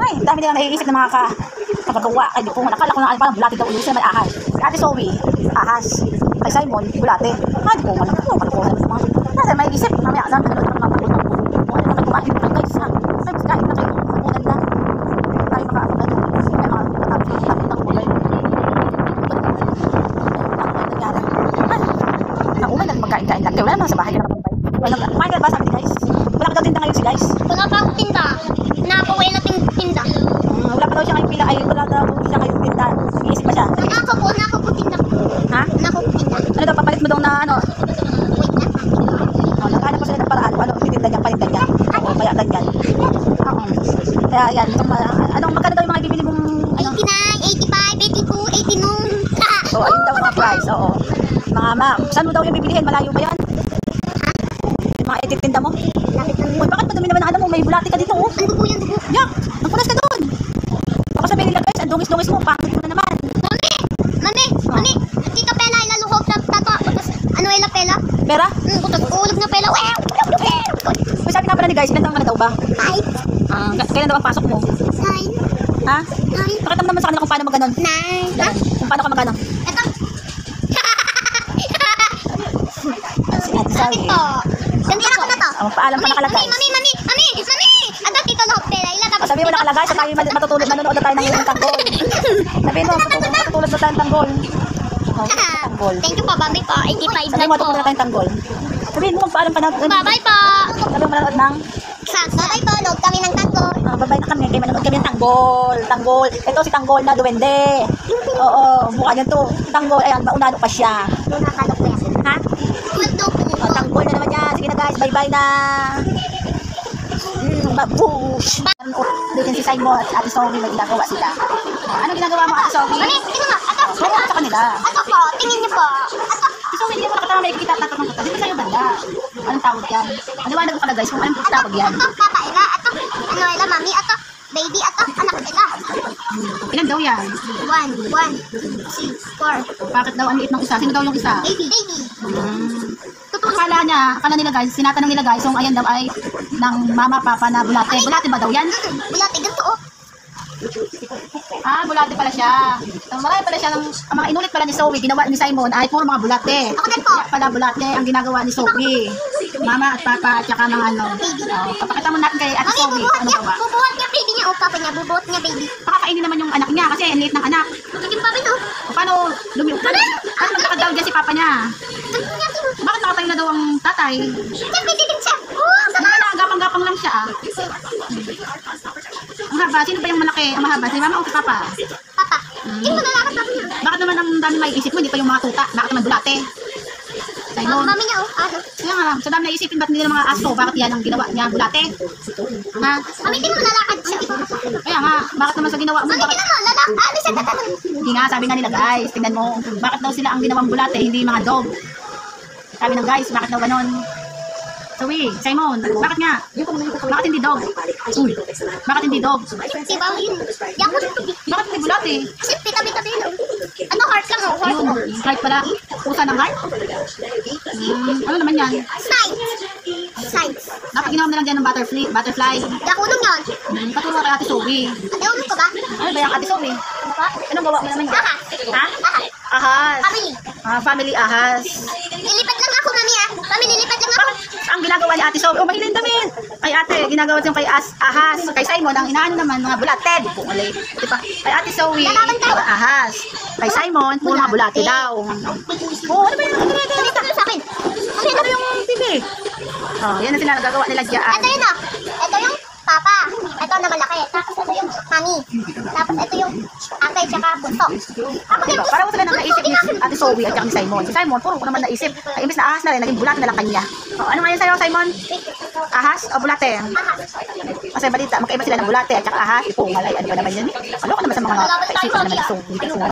Ay, dami nilang naiisip na mga kagagawa. Ay, di po, nakala ko na parang bulate daw ulit sila may ahas. Si Ate Zoe, ahas. Kay Simon, bulate. Ay, di po, wala ko. Nasa may isip, mamaya, ano naman mapagod ng bulo. Ano naman kumain ko guys, ha? Ay, kain na kayo. Unan na. Tayo makaano. May mga tapos ng kulay. Nauman na magkain-kain lang. Wala naman sa bahay ka na kapag kumain ka ba sabi ni guys? Wala ka daw tinda ngayon si guys? Wala pa akong tinda. Nakakawin na tinda. Wala pa daw siya ngayong pila. Ay, wala daw siya ngayong tinda. Iisip pa siya. Nakakutinda. Ha? Nakakutinda. Ano daw, papalit mo daw na ano? Wait na. Naghanap pa sila ng paraan. Ano, titinda niya, palinda niya. Oo, kaya ganyan. Oo. Kaya yan. Anong magkano daw yung mga bibili mong... 89, 85, 82, 80 nung. Oo, ayun daw mga price. Oo. Saan mo daw yung bibilihin? Malayo ba yan? Yung mga ititinda mo? Uy, bakit madami naman ang ano mo? May bulati ka dito, oh. Ang dugo yan, dugo. Yak! Magpunas ka doon! Baka sabihin nila guys, ang dungis-dungis mo. Pangit mo na naman. Mami! Tita Pela, ilaluhog na tato. Ano ila Pela? Mera? Ulog na Pela. Uy, sabi nga pala ni guys, ilan taon ka na daw ba? Ay, Kailan daw ang pasok mo? 9. Ha? Pakita mo naman sa kanila kung paano mag-ganon. 9. Ha? Kung paano ka mag-ganon. Ito. Si Ate Zoe. Ito. Ganyan ako na to. Paalam ka nakalagay. Mami! Ano tito lahog Pela? Ila tapos. Sabihin mo nakalagay, sa tayo matutulog, manonood na tayo ng tanggol. Sabihin mo, matutulog na tayo ng tanggol. Tanggol. Thank you po, babay po. 85 Sabihin lang mo, po. matutulog na tayong tanggol. Sabihin mo, paalam ka na. Babay po. Sabihin mo, manonood ng... Babay po, load kami ng tanggol. Babay na kami, kaya manonood kami ng tanggol. Tanggol. Ito si tanggol na duwende. Oo, mukha niyan to. Tanggol, ayan, maunado pa siya. Nakakalok ko yan. Ha? Tanggol na naman yan. Sige na guys, bye-bye na. Babush! Dito si Simon at Ate Zoe, may ginagawa sila. Ano ginagawa mo, Ate Zoe? Mami, tingnan mo. Ano sa kanila? Ato po, tingin niyo po. Ate Zoe, hindi mo nakatama may kita tatanong kita. Dito sa'yo banda. Anong tawag yan? Aliwanag ko pala guys kung anong tawag yan. Ato, papa ila. Ato, ano ila, mami. Ato, baby. Ato, anak ila. Ilan daw yan? 1, 2, 3, 4. Bakit daw ang liit ng isa? Sino daw yung isa? Baby. Akala nila guys, sinatanong nila guys, kung ayan daw ay ng mama, papa na bulate. Bulate ba daw yan? Bulate, ganito oh. Bulate pala siya. Marami pala siya ng ang mga inulit pala ni Zoe, ginawa ni Simon ay puro mga bulate. Ako din po. Kaya pala bulate ang ginagawa ni Zoe. Mama at papa at saka ng ano. Papakita mo natin kay Ate Mami, Zoe. bubuhat Ano niya. ba ba? Bubuhat niya baby niya. O, papa niya. Bubuhat niya baby. Pakakainin naman yung anak niya kasi ang liit ng anak. Yung papa niya. O paano ano maglakad daw dyan si papa niya? Bakit nakatayo na daw ang tatay? Siya, pwede din siya. Oh, sama. Gapang-gapang lang siya. Ang haba, sino ba yung malaki? Ang mahaba, si mama o si papa? Papa. Yung malalakad papa niya. Bakit naman ang dami maiisip mo, hindi pa yung mga tuta? Bakit naman bulate? Simon. Mami niya oh. Kaya nga, sa dami naisipin, ba't hindi ng mga aso? Bakit yan ang ginawa niya? Bulate? Ha? Mami, tingnan mo lalakad siya. Kaya nga, bakit naman sa ginawa mo? Mami, tingnan mo. Lalakad. Ano siya tatanong? Hindi nga, sabi nga nila guys, tingnan mo, bakit daw sila ang ginawang bulate, hindi mga dog? Sabi ng guys, bakit daw ganon? Zoe, Simon, bakit nga? Bakit hindi dog? Uy, bakit hindi dog? Diba yun? Yakot. Bakit hindi bulate? Kasi tabi-tabi lang. Ano, heart lang oh. Heart. Yun, heart pala. Pusa ng heart? Ano naman yan? Sides. Dapat ginawa na lang dyan ng butterfly. Yakulong yun. Paturo kay Ate Zoe. Ate, ulo ko ba? Ano ba yung Ate Zoe? Ano ba? Anong gawa mo naman yan? Ahas. Ha? Ahas. Ahas. Family. Family ahas. Lilipat lang ako, mami ah. Mami, lilipat lang ako. Ang ginagawa ni Ate Zoe, mahiling damit. Kay ate, ginagawa siyang kay ahas. Kay Simon, ang inaano naman, mga bulated. Diba? Kay Ate Zoe, ahas. Kay Simon, puro mga bulate daw. Ano ba yung Dito sa akin. Mami, ano yung TV? Yan na sila nagagawa nila dyan. Ito yun oh. Ito yung papa. Ito na malaki. Tapos ito yung mami. Tapos ito yung atay tsaka bunso. Diba? Parang sila nang naisip ni Ate Zoe at ni Simon. Si Simon, puro ko naman naisip. Ay, imbis na ahas na rin, naging bulate na lang kanya. Ano nga yun sa'yo, Simon? Ahas o bulate? Kasi balita, magkaiba sila ng bulate at saka ahas. Ipo, malay, ano ba naman yan? Ano ka naman sa mga kaisip naman ni Zoe.